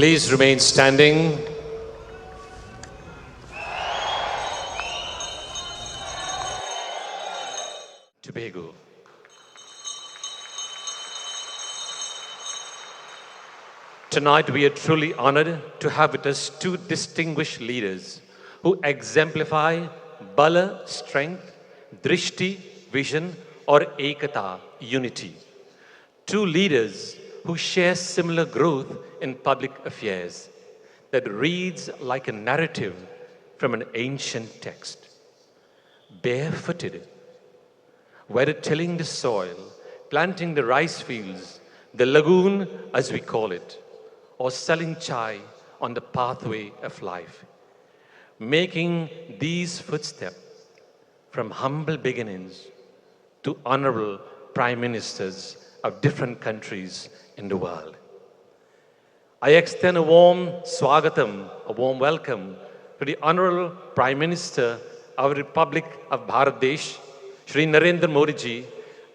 Please remain standing. Tobago. Tonight we are truly honored to have with us two distinguished leaders who exemplify Bala, strength, Drishti, vision, or Ekata, unity. Two leaders who share similar growth in public affairs that reads like a narrative from an ancient text. Barefooted, whether tilling the soil, planting the rice fields, the lagoon as we call it, or selling chai on the pathway of life. Making these footsteps from humble beginnings to honorable prime ministers of different countries in the world. I extend a warm swagatam, a warm welcome to the Honorable Prime Minister of the Republic of Bangladesh, Shri Narendra Modi ji,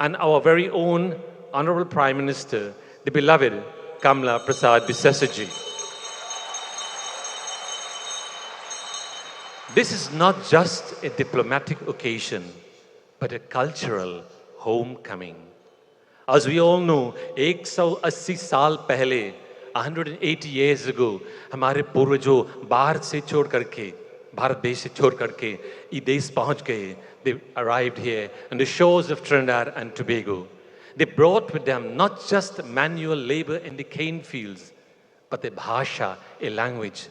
and our very own Honorable Prime Minister, the beloved Kamla Prasad Bisesa ji. This is not just a diplomatic occasion, but a cultural homecoming. As we all know, 180 साल पहले, 180 years ago, हमारे पूर्वजों बाहर से छोड़ करके, भारत देश से छोड़ करके, ये देश पहुंच गए. They arrived here on the shores of Trinidad and Tobago. They brought with them not just manual labor in the cane fields, but a bhasha, a language,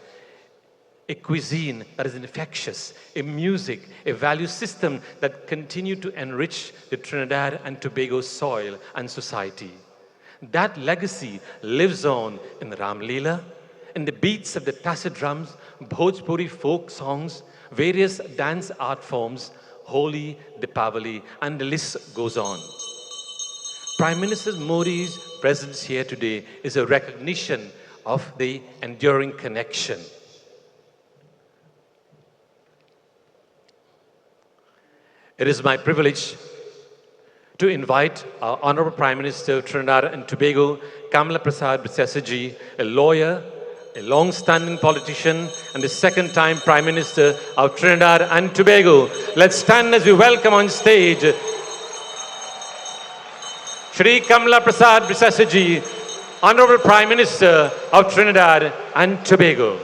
a cuisine that is infectious, a music, a value system that continue to enrich the Trinidad and Tobago soil and society. That legacy lives on in the Ram Leela, in the beats of the tacit drums, Bhojpuri folk songs, various dance art forms, Holi, Deepavali, and the list goes on. Prime Minister Modi's presence here today is a recognition of the enduring connection. It is my privilege to invite our Honorable Prime Minister of Trinidad and Tobago, Kamla Prasad Bisesa ji, a lawyer, a long-standing politician, and the second-time Prime Minister of Trinidad and Tobago. Let's stand as we welcome on stage Shri Kamla Prasad Bisesa ji, Honorable Prime Minister of Trinidad and Tobago.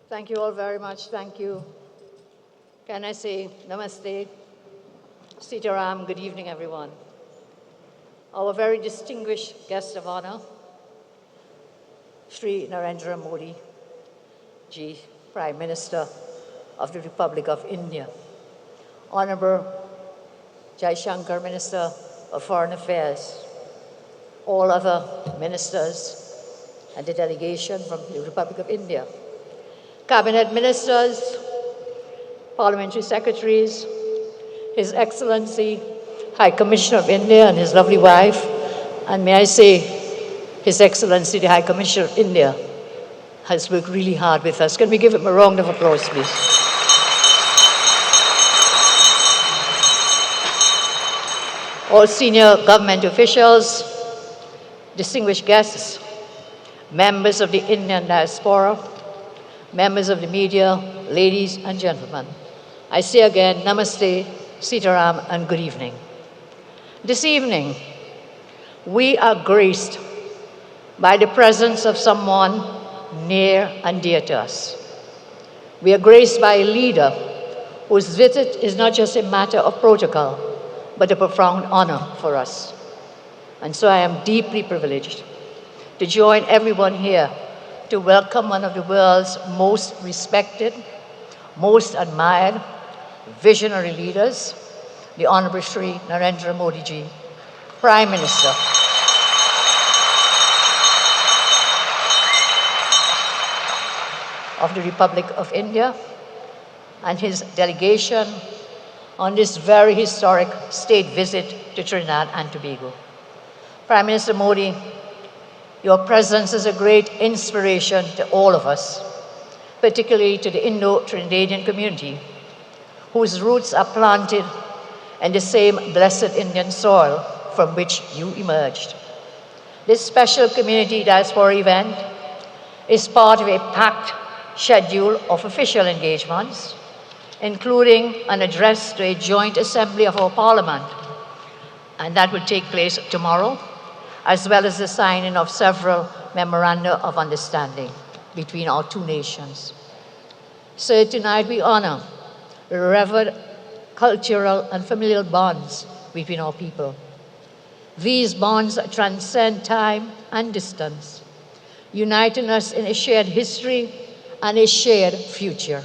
Thank you all very much. Thank you. Can I say namaste, Sitaram, good evening, everyone. Our very distinguished guest of honor, Shri Narendra Modi ji, Prime Minister of the Republic of India. Honorable Jai Shankar, Minister of Foreign Affairs, all other ministers and the delegation from the Republic of India, Cabinet Ministers, Parliamentary Secretaries, His Excellency, High Commissioner of India and his lovely wife, and may I say, His Excellency, the High Commissioner of India, has worked really hard with us. Can we give him a round of applause, please? All senior government officials, distinguished guests, members of the Indian diaspora, members of the media, ladies and gentlemen, I say again, namaste, Sitaram, and good evening. This evening, we are graced by the presence of someone near and dear to us. We are graced by a leader whose visit is not just a matter of protocol, but a profound honor for us. And so I am deeply privileged to join everyone here to welcome one of the world's most respected, most admired, visionary leaders, the Honorable Shri Narendra Modi ji, Prime Minister of the Republic of India and his delegation on this very historic state visit to Trinidad and Tobago. Prime Minister Modi, your presence is a great inspiration to all of us, particularly to the Indo-Trinidadian community, whose roots are planted in the same blessed Indian soil from which you emerged. This special community diaspora event is part of a packed schedule of official engagements, including an address to a joint assembly of our parliament, and that will take place tomorrow, as well as the signing of several memoranda of understanding between our two nations. So tonight we honor the revered cultural and familial bonds between our people. These bonds transcend time and distance, uniting us in a shared history and a shared future.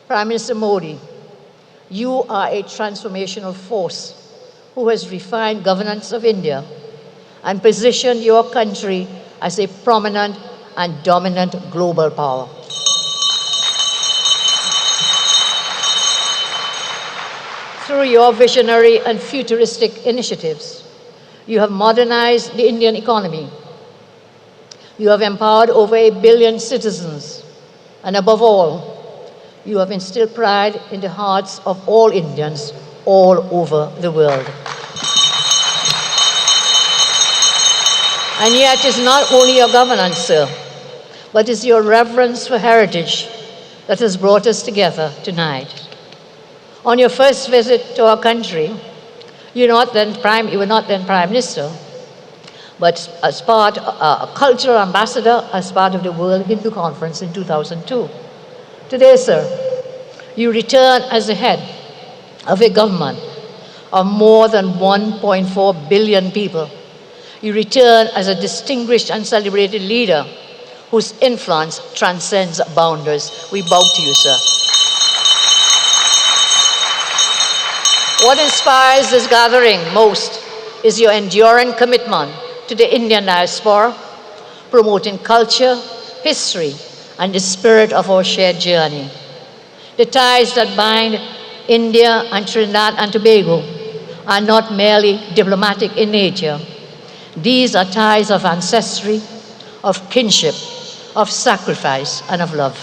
Prime Minister Modi, you are a transformational force who has refined governance of India and positioned your country as a prominent and dominant global power. Through your visionary and futuristic initiatives, you have modernized the Indian economy. You have empowered over 1 billion citizens, and above all, you have instilled pride in the hearts of all Indians all over the world. And yet it's not only your governance, sir, but it's your reverence for heritage that has brought us together tonight. On your first visit to our country, you were not then Prime Minister, but as part, a cultural ambassador as part of the World Hindu Conference in 2002. Today, sir, you return as the head of a government of more than 1.4 billion people. You return as a distinguished and celebrated leader whose influence transcends boundaries. We bow to you, sir. What inspires this gathering most is your enduring commitment to the Indian diaspora, promoting culture, history, and the spirit of our shared journey. The ties that bind India and Trinidad and Tobago are not merely diplomatic in nature. These are ties of ancestry, of kinship, of sacrifice, and of love.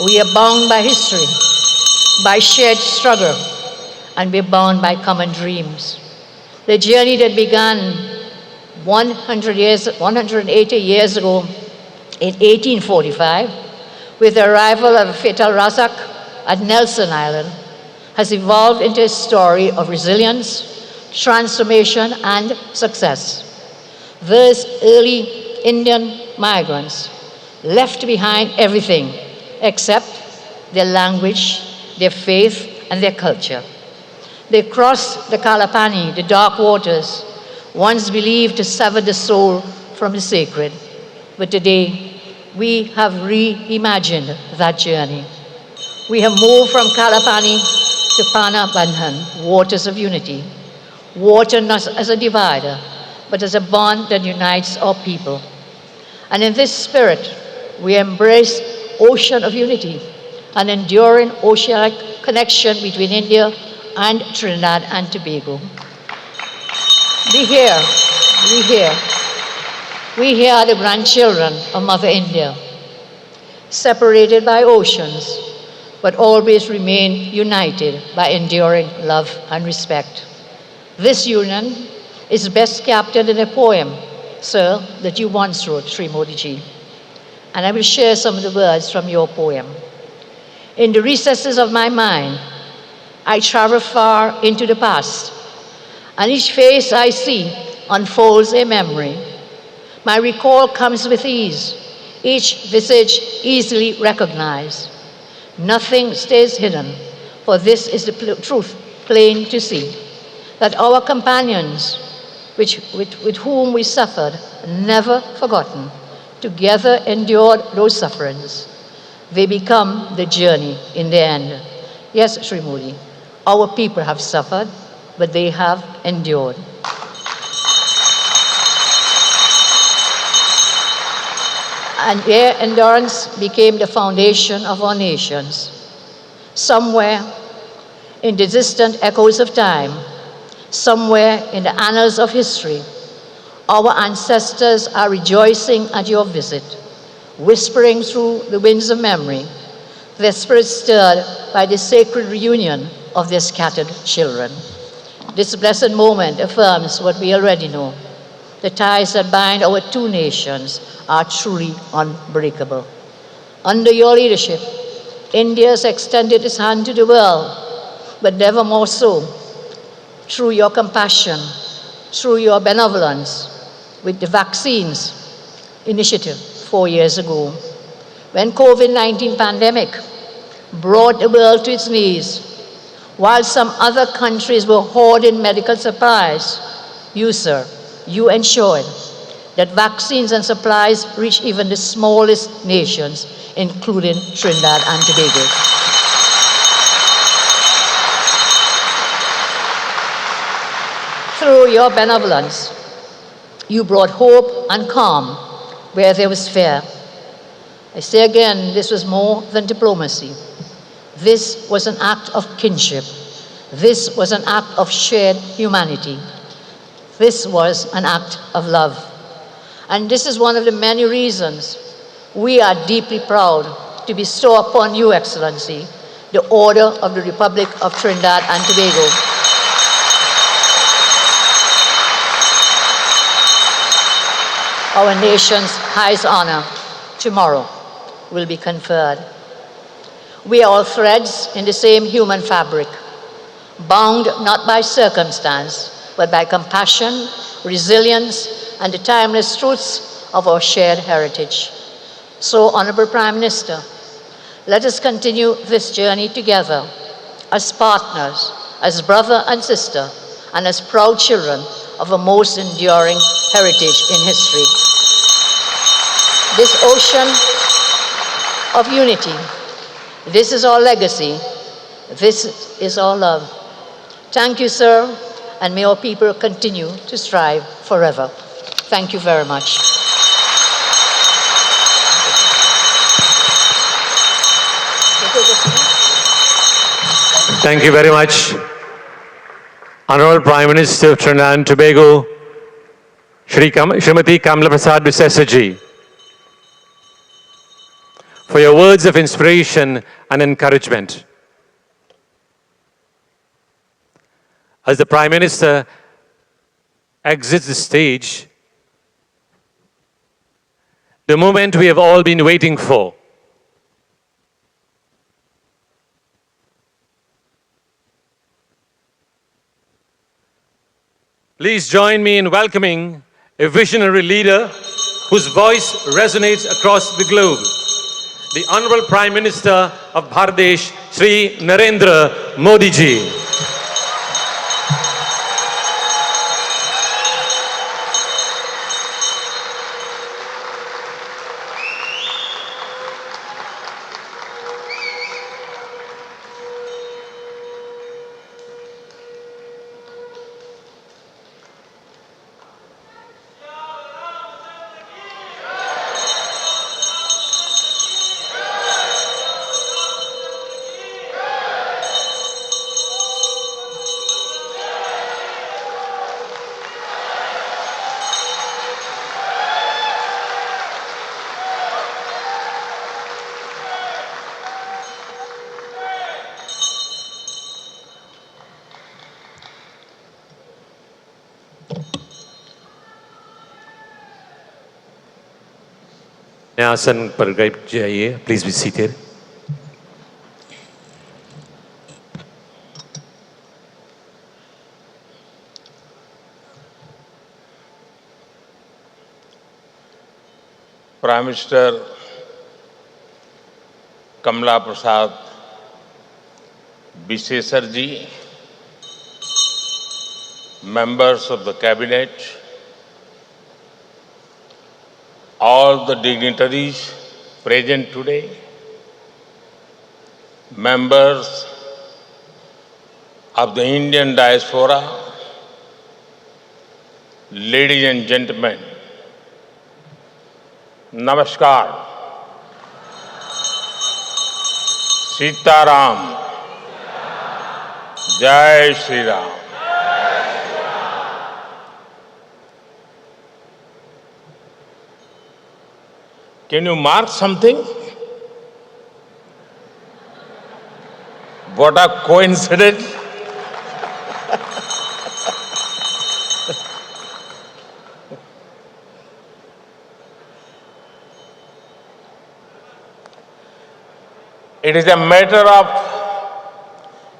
We are bound by history, by shared struggle, and we're bound by common dreams. The journey that began 180 years ago in 1845 with the arrival of Fatal Razak at Nelson Island has evolved into a story of resilience, transformation, and success. Those early Indian migrants left behind everything except their language, their faith, and their culture. They crossed the Kalapani, the dark waters, once believed to sever the soul from the sacred. But today, we have reimagined that journey. We have moved from Kalapani to Pana Bandhan, waters of unity. Water not as a divider, but as a bond that unites our people. And in this spirit, we embrace ocean of unity, an enduring oceanic connection between India and Trinidad and Tobago. We are the grandchildren of Mother India, separated by oceans, but always remain united by enduring love and respect. This union is best captured in a poem, sir, that you once wrote, Sri Modi ji. And I will share some of the words from your poem. In the recesses of my mind, I travel far into the past, and each face I see unfolds a memory. My recall comes with ease, each visage easily recognized. Nothing stays hidden, for this is the truth plain to see, that our companions, with whom we suffered, never forgotten, together endured those sufferings. They become the journey in the end. Yes, Sri Modi, our people have suffered, but they have endured. and their endurance became the foundation of our nations. Somewhere in the distant echoes of time, somewhere in the annals of history, our ancestors are rejoicing at your visit, whispering through the winds of memory, their spirits stirred by the sacred reunion of their scattered children. This blessed moment affirms what we already know. The ties that bind our two nations are truly unbreakable. Under your leadership, India has extended its hand to the world, but never more so through your compassion, through your benevolence, with the vaccines initiative 4 years ago. When COVID-19 pandemic brought the world to its knees, while some other countries were hoarding medical supplies, you, sir, you ensured that vaccines and supplies reach even the smallest nations, including Trinidad and Tobago. Through your benevolence, you brought hope and calm where there was fear. I say again, this was more than diplomacy. This was an act of kinship. This was an act of shared humanity. This was an act of love. And this is one of the many reasons we are deeply proud to bestow upon you, Excellency, the Order of the Republic of Trinidad and Tobago. Our nation's highest honor tomorrow will be conferred. We are all threads in the same human fabric, bound not by circumstance, but by compassion, resilience, and the timeless truths of our shared heritage. So, Honorable Prime Minister, let us continue this journey together as partners, as brother and sister, and as proud children of a most enduring heritage in history. This ocean of unity, this is our legacy, this is our love. Thank you, sir, and may our people continue to strive forever. Thank you very much. Thank you very much, Honorable Prime Minister of Trinidad and Tobago, Srimati Kamala Prasad Bisesa ji, for your words of inspiration and encouragement. As the Prime Minister exits the stage, the moment we have all been waiting for. Please join me in welcoming a visionary leader whose voice resonates across the globe, the Honorable Prime Minister of Bangladesh, Shri Narendra Modi ji. आसन पर जाइए, please be seated. Prime Minister Kamala Prasad Bisesa ji, members of the Cabinet, all the dignitaries present today, members of the Indian diaspora, ladies and gentlemen, नमस्कार। सीताराम। जय Shri Ram. Can you mark something? What a coincidence. It is a matter of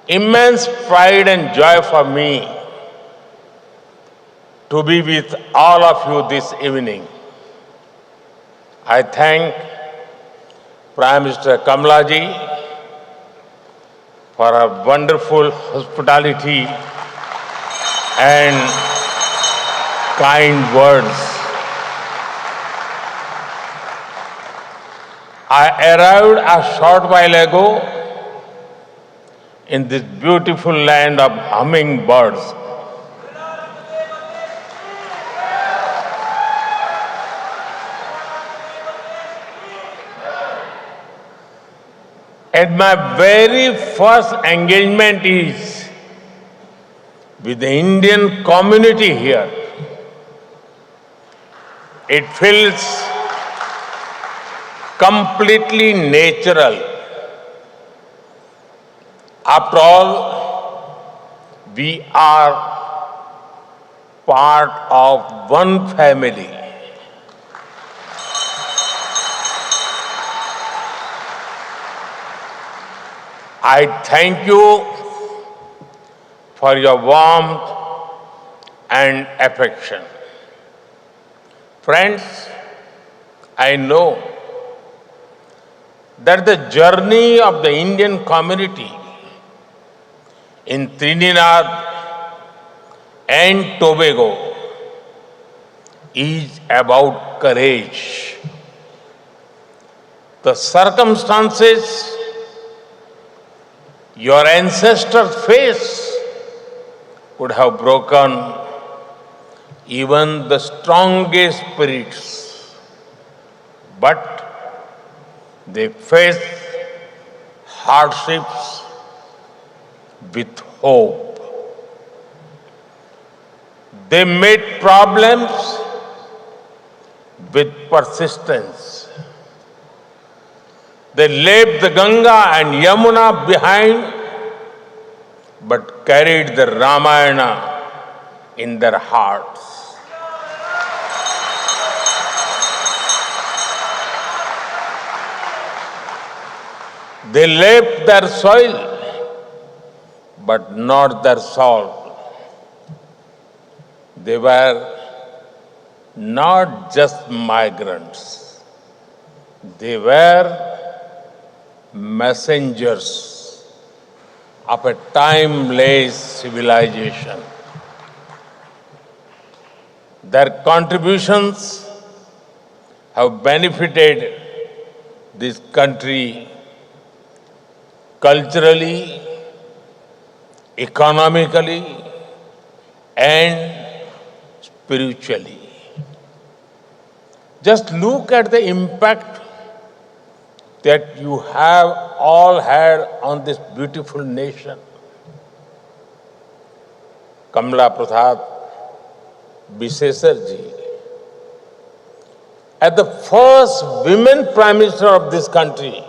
immense pride and joy for me to be with all of you this evening. I thank Prime Minister Kamala ji for her wonderful hospitality and kind words. I arrived a short while ago in this beautiful land of hummingbirds. And my very first engagement is with the Indian community here. It feels completely natural. After all, we are part of one family. I thank you for your warmth and affection. Friends, I know that the journey of the Indian community in Trinidad and Tobago is about courage. The circumstances your ancestors faced would have broken even the strongest spirits, but they faced hardships with hope. They met problems with persistence. They left the Ganga and Yamuna behind, but carried the Ramayana in their hearts. They left their soil, but not their soul. They were not just migrants. They were messengers of a timeless civilization. Their contributions have benefited this country culturally, economically, and spiritually. Just look at the impact that you have all had on this beautiful nation. Kamala Prasad Bisesar ji, as the first women Prime Minister of this country,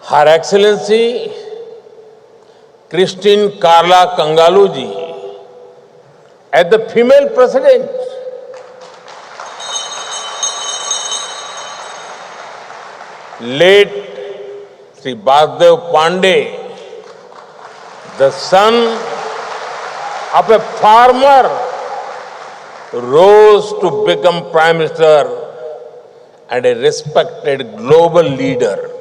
Her Excellency Christine Carla Kangalu ji, as the female president, late Sri Basdev Pandey, the son of a farmer, rose to become Prime Minister and a respected global leader.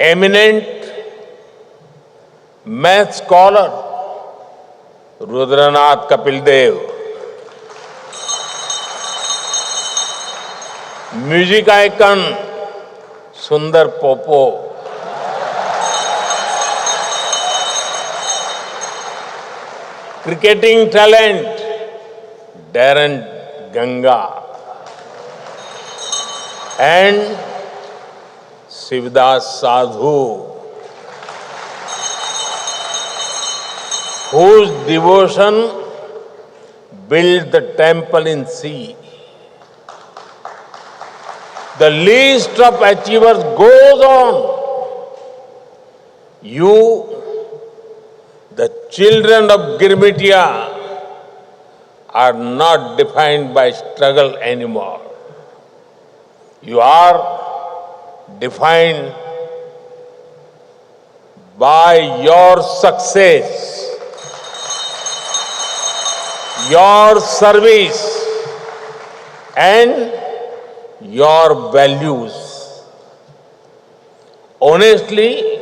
Eminent math scholar Rudranath Kapil Dev, music icon Sundar Popo, cricketing talent Daren Ganga and Shivadas Sadhu, whose devotion built the temple in sea. The least of achievers goes on. You, the children of Girmitia, are not defined by struggle anymore. You are defined by your success, your service, and your values. Honestly,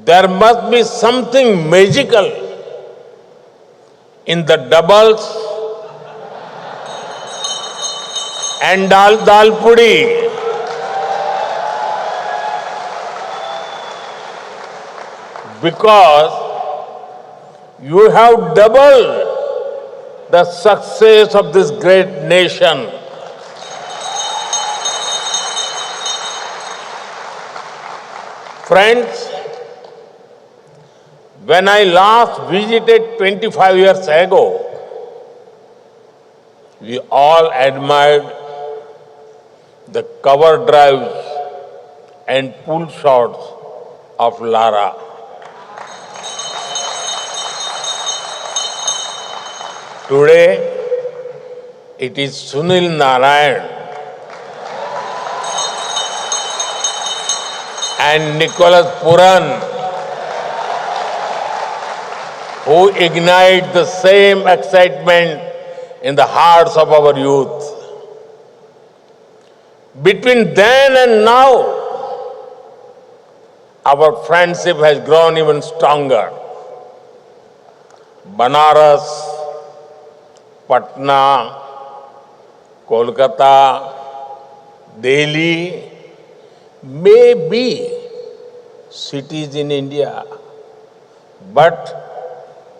there must be something magical in the doubles and dal pudi, because you have doubled the success of this great nation. Friends, when I last visited 25 years ago, we all admired the cover drives and pull shots of Lara. Today, it is Sunil Narayan and Nicholas Puran who ignite the same excitement in the hearts of our youth. Between then and now, our friendship has grown even stronger. Banaras, Patna, Kolkata, Delhi may be cities in India, but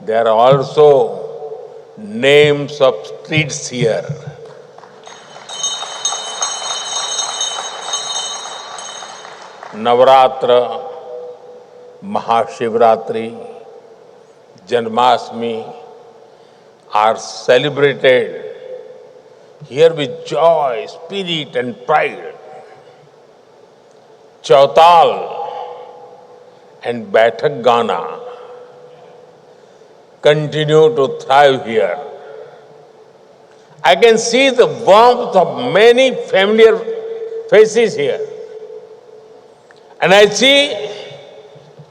there are also names of streets here. Navratra, Mahashivratri, Janmashtami are celebrated here with joy, spirit and pride. Chautal and Baithak Gana continue to thrive here. I can see the warmth of many familiar faces here. And I see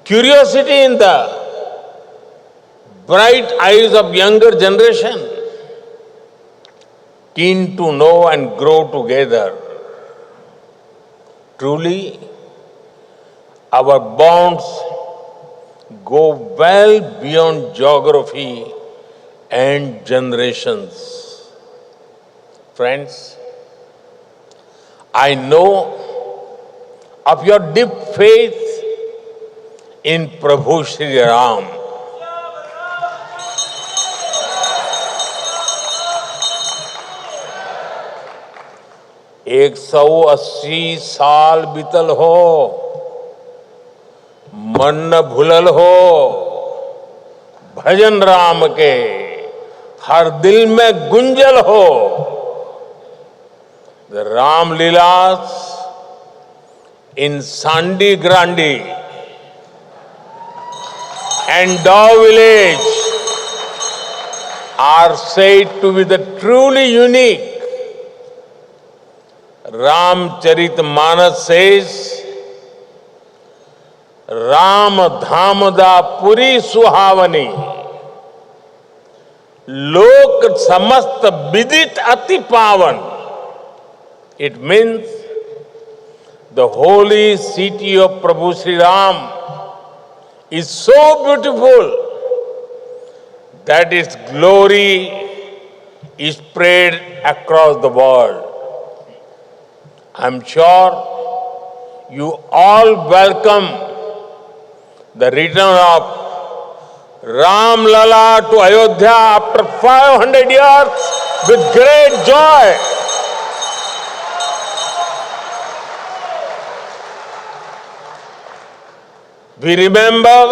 curiosity in the bright eyes of younger generation, keen to know and grow together. Truly, our bonds go well beyond geography and generations. Friends, I know of your deep faith in Prabhu Shri Ram. एक 180 साल बीतल हो, मन न भूलल हो, भजन राम के हर दिल में गुंजल हो. The Ram Leelas in Sandi Grandi and Dow village are said to be the truly unique. Ramcharitmanas says, Ram Dhamda Puri Suhavani Lok Samast Vidit Ati Pavan. It means the holy city of Prabhu Sri Ram is so beautiful that its glory is spread across the world. I'm sure you all welcome the return of Ram Lala to Ayodhya after 500 years with great joy. We remember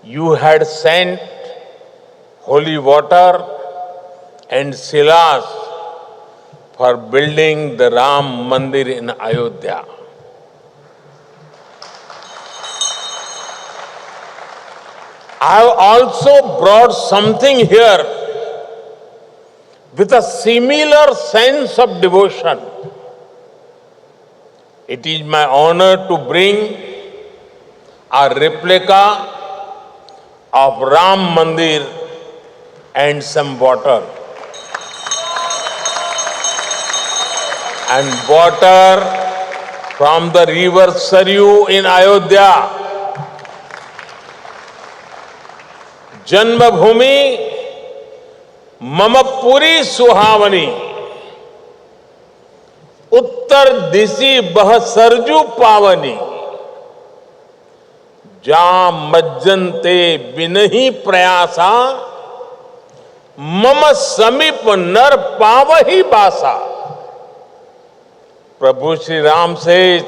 you had sent holy water and silas for building the Ram Mandir in Ayodhya. I have also brought something here with a similar sense of devotion. It is my honor to bring a replica of Ram Mandir and some water. And water from the river Saryu in Ayodhya. जन्मभूमि मम पुरी सुहावनी, उत्तर दिशि बह सरजू पावनी, जा मज्जनते बिनहि प्रयासा, मम समीप नर पावहि बासा. Prabhu Sri Ram says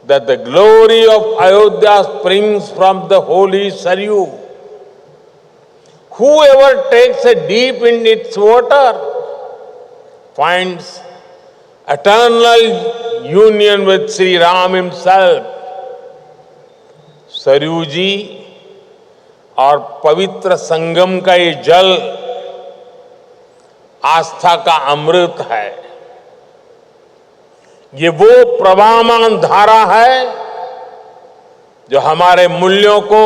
that the glory of Ayodhya springs from the holy Saryu. Whoever takes a dip in its water finds eternal union with Sri Ram himself. Saryu जी और पवित्र संगम का ये जल आस्था का अमृत है. ये वो प्रवाहमान धारा है जो हमारे मूल्यों को,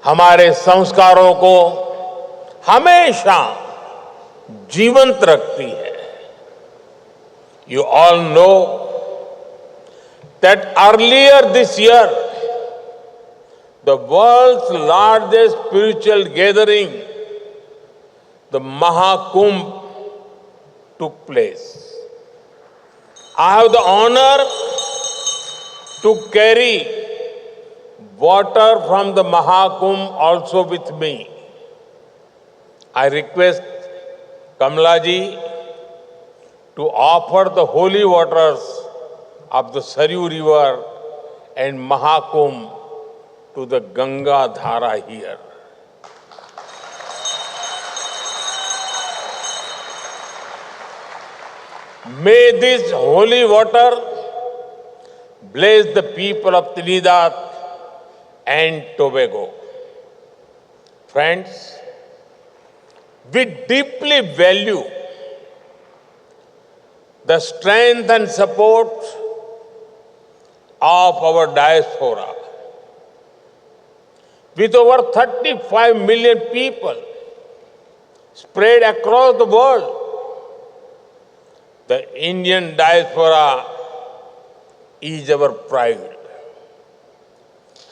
हमारे संस्कारों को हमेशा जीवंत रखती है. You all know that earlier this year, the world's largest spiritual gathering, the Mahakumbh, took place. I have the honor to carry water from the Mahakumbh also with me. I request Kamala ji to offer the holy waters of the Saryu river and Mahakumbh to the Ganga Dhara here. May this holy water bless the people of Trinidad and Tobago. Friends, we deeply value the strength and support of our diaspora. With over 35 million people spread across the world, the Indian diaspora is our pride.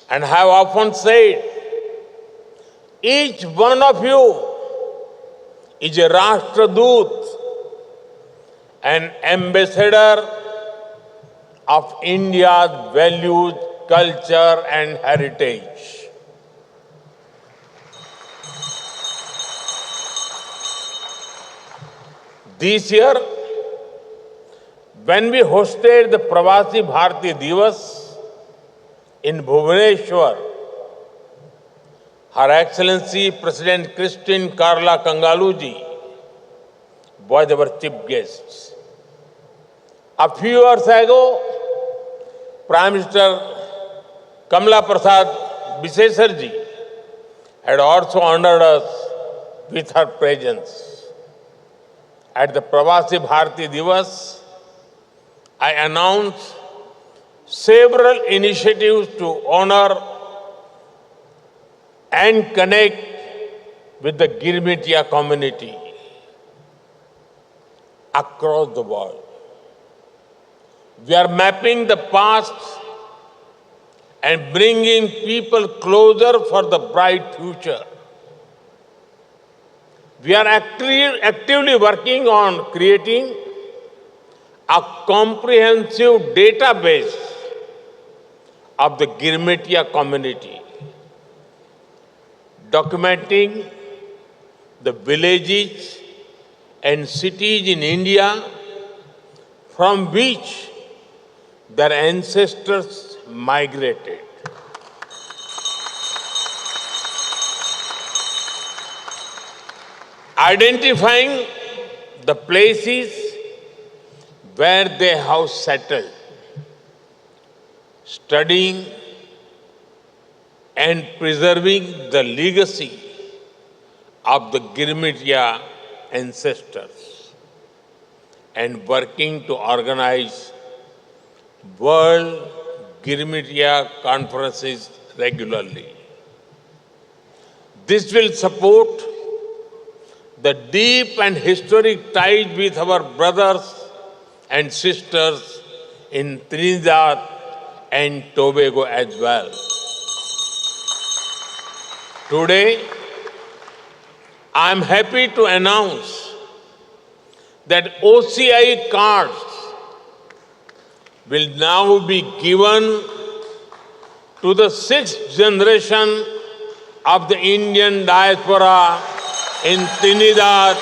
And I have often said, each one of you is a Rashtradoot, an ambassador of India's values, culture and heritage. This year, when we hosted the Pravasi Bharati Divas in Bhubaneswar, Her Excellency President Christine Karla Kangaluji was our chief guest. A few years ago, Prime Minister Kamala Prasad Bisesarji had also honored us with her presence. At the Pravasi Bharati Divas, I announced several initiatives to honor and connect with the Girmitia community across the world. We are mapping the past and bringing people closer for the bright future. We are actively working on creating a comprehensive database of the Girmetia community, documenting the villages and cities in India from which their ancestors migrated. Identifying the places where they have settled, studying and preserving the legacy of the Girmetia ancestors, and working to organize World Girmetia conferences regularly. This will support the deep and historic ties with our brothers and sisters in Trinidad and Tobago as well. Today, I am happy to announce that OCI cards will now be given to the sixth generation of the Indian diaspora in Trinidad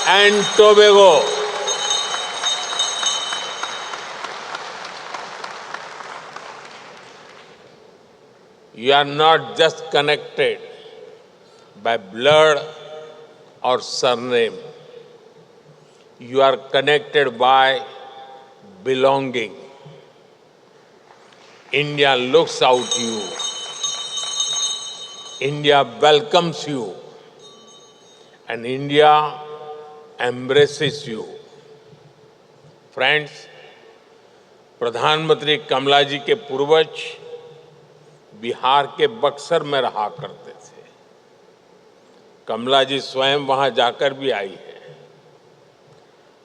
and Tobago. You are not just connected by blood or surname. You are connected by belonging. India looks out to you. India welcomes you. And India embraces you. Friends, प्रधानमंत्री कमला जी के पूर्वज बिहार के बक्सर में रहा करते थे। कमला जी स्वयं वहां जाकर भी आई है।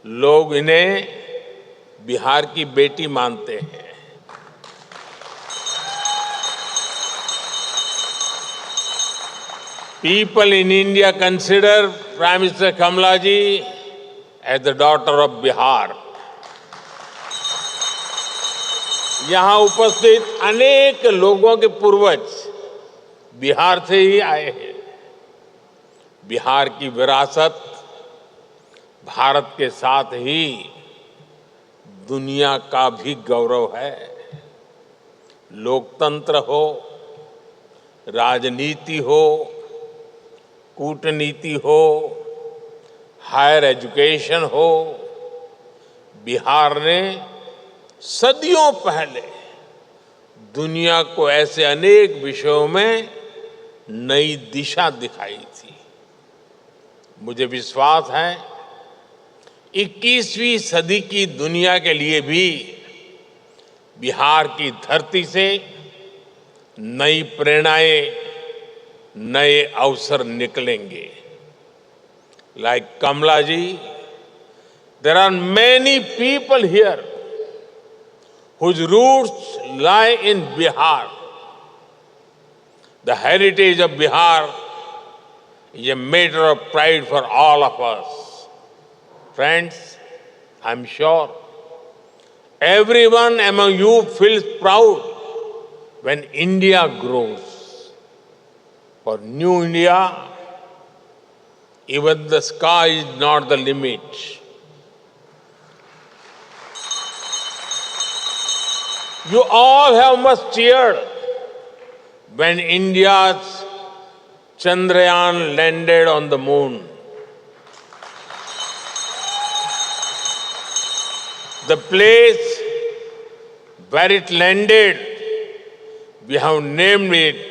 लोग इन्हें बिहार की बेटी मानते हैं। People in India consider Prime Minister Kamala ji as the daughter of Bihar. यहाँ उपस्थित अनेक लोगों के पूर्वज बिहार से ही आए हैं। बिहार की विरासत भारत के साथ ही दुनिया का भी गौरव है। लोकतंत्र हो, राजनीति हो, कूटनीति हो, हायर एजुकेशन हो, बिहार ने सदियों पहले दुनिया को ऐसे अनेक विषयों में नई दिशा दिखाई थी। मुझे विश्वास है 21वीं सदी की दुनिया के लिए भी बिहार की धरती से नई प्रेरणाएं, नए अवसर निकलेंगे। Like Kamala ji, there are many people here whose roots lie in Bihar. The heritage of Bihar is a matter of pride for all of us. Friends, I'm sure everyone among you feels proud when India grows. For New India, even the sky is not the limit. You all have must cheered when India's Chandrayaan landed on the moon. The place where it landed, we have named it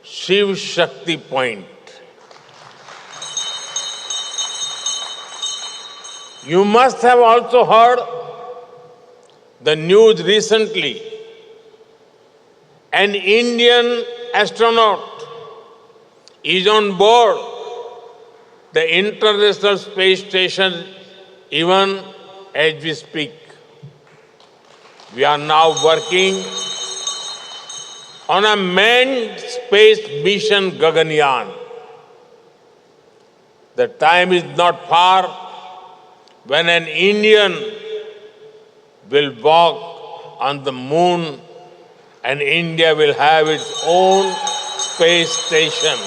Shiv Shakti Point. You must have also heard the news recently. An Indian astronaut is on board the International Space Station even as we speak. We are now working on a manned space mission Gaganyaan. The time is not far when an Indian will walk on the moon and India will have its own space station.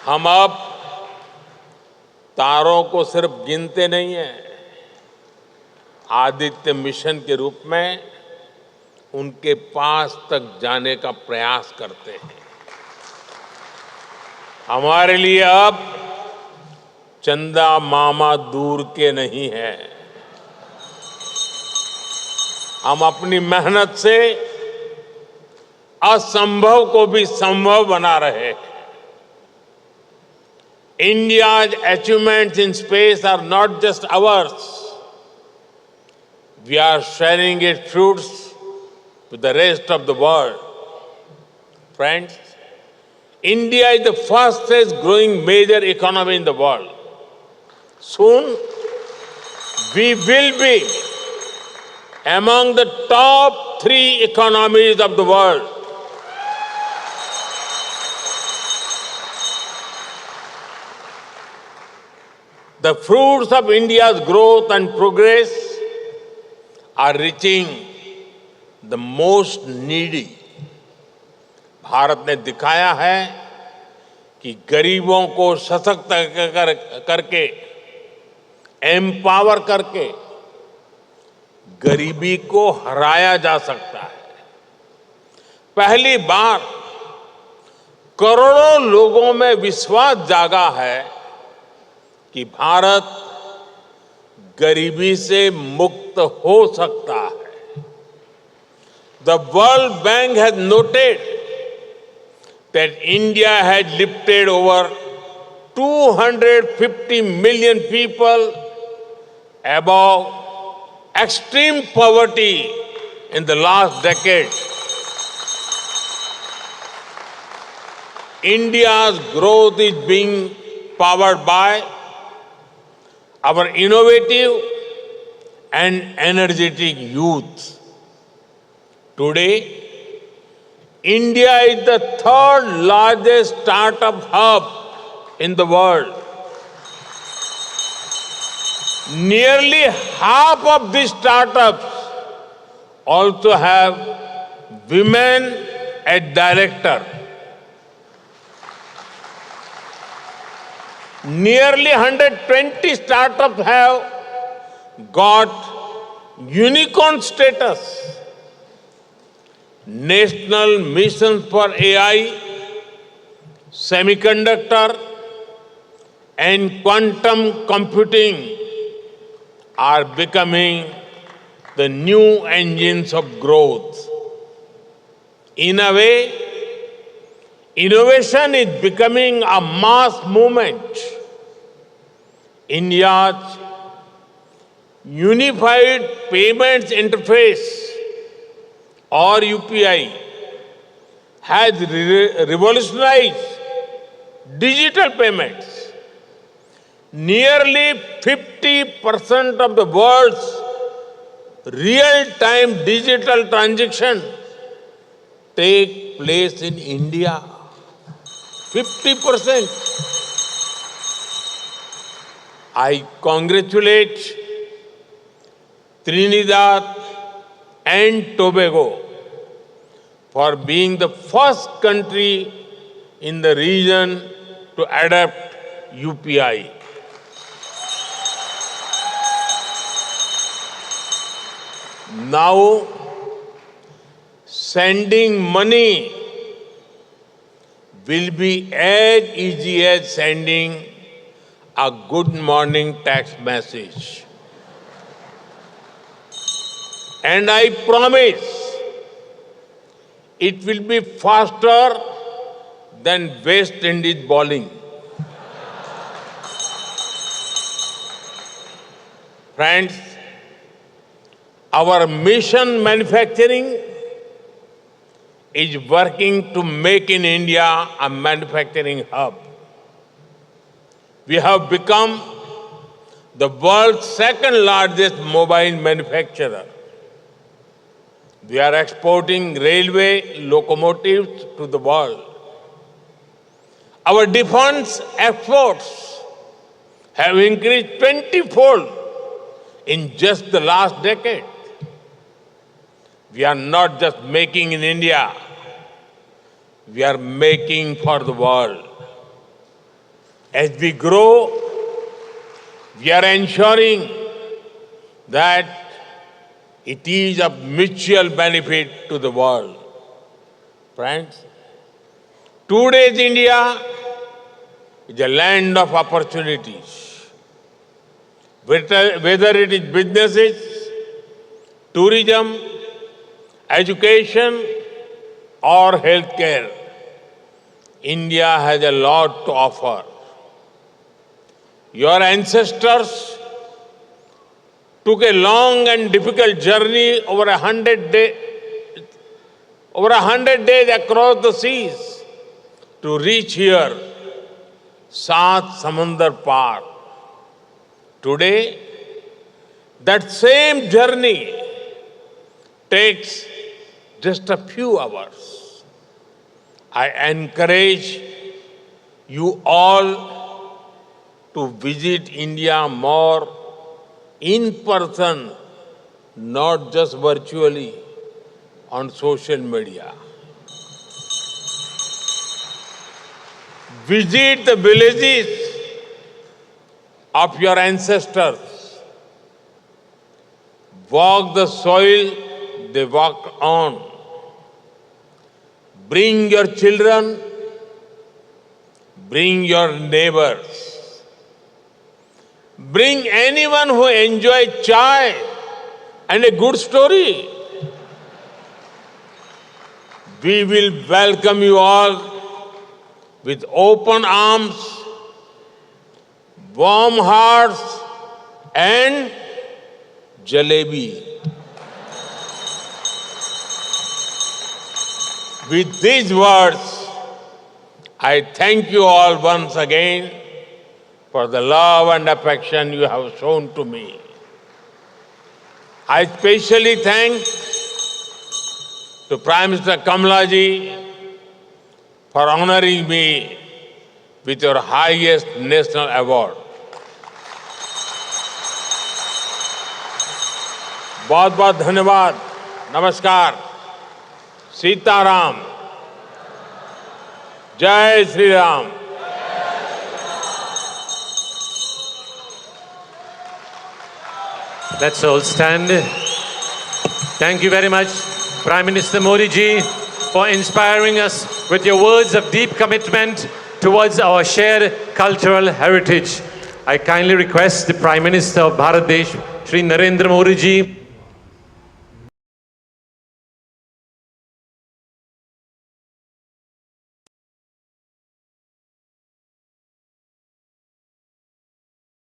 हम अब तारों को सिर्फ गिनते नहीं हैं, Aditya mission के रूप में उनके पास तक जाने का प्रयास करते हैं। हमारे लिए अब चंदा मामा दूर के नहीं है। हम अपनी मेहनत से असंभव को भी संभव बना रहे हैं। India's achievements in space are not just ours. We are sharing its fruits with the rest of the world. Friends, India is the fastest growing major economy in the world. Soon, we will be among the top 3 economies of the world. The fruits of India's growth and progress are reaching the most needy. Bharat ने दिखाया है कि गरीबों को सशक्त करके, empower करके गरीबी को हराया जा सकता है। पहली बार करोड़ों लोगों में विश्वास जागा है कि भारत गरीबी से मुक्त हो सकता है। The World Bank has noted that India had lifted over 250 million people above extreme poverty in the last decade. India's growth is being powered by our innovative and energetic youth. Today, India is the 3rd largest startup hub in the world. Nearly half of these startups also have women as director. Nearly 120 startups have got unicorn status. National missions for AI, semiconductor, and quantum computing are becoming the new engines of growth. In a way, innovation is becoming a mass movement. India's Unified Payments Interface or UPI has revolutionized digital payments. Nearly 50% of the world's real-time digital transactions take place in India. 50%. I congratulate Trinidad and Tobago for being the first country in the region to adopt UPI. Now, sending money will be as easy as sending a good morning text message. And I promise it will be faster than West Indies bowling. Friends, our mission manufacturing is working to make in India a manufacturing hub. We have become the world's 2nd largest mobile manufacturer. We are exporting railway locomotives to the world. Our defense efforts have increased 20-fold in just the last decade. We are not just making in India, we are making for the world. As we grow, we are ensuring that it is of mutual benefit to the world. Friends, today's India is a land of opportunities. Whether it is businesses, tourism, education, or healthcare, India has a lot to offer. Your ancestors took a long and difficult journey over 100 days across the seas to reach here, Saat Samandar Par. Today, that same journey takes just a few hours. I encourage you all to visit India more in person, not just virtually on social media. Visit the villages of your ancestors. Walk the soil they walked on. Bring your children, bring your neighbors. Bring anyone who enjoys chai and a good story. We will welcome you all with open arms, warm hearts, and jalebi. With these words, I thank you all once again for the love and affection you have shown to me. I especially thank to Prime Minister Kamalaji for honoring me with your highest national award. बहुत बहुत धन्यवाद. नमस्कार. सीताराम. जय Shri Ram. Let's all stand. Thank you very much, Prime Minister Modi ji, for inspiring us with your words of deep commitment towards our shared cultural heritage. I kindly request the Prime Minister of Bharat Desh, Shri Narendra Modi ji,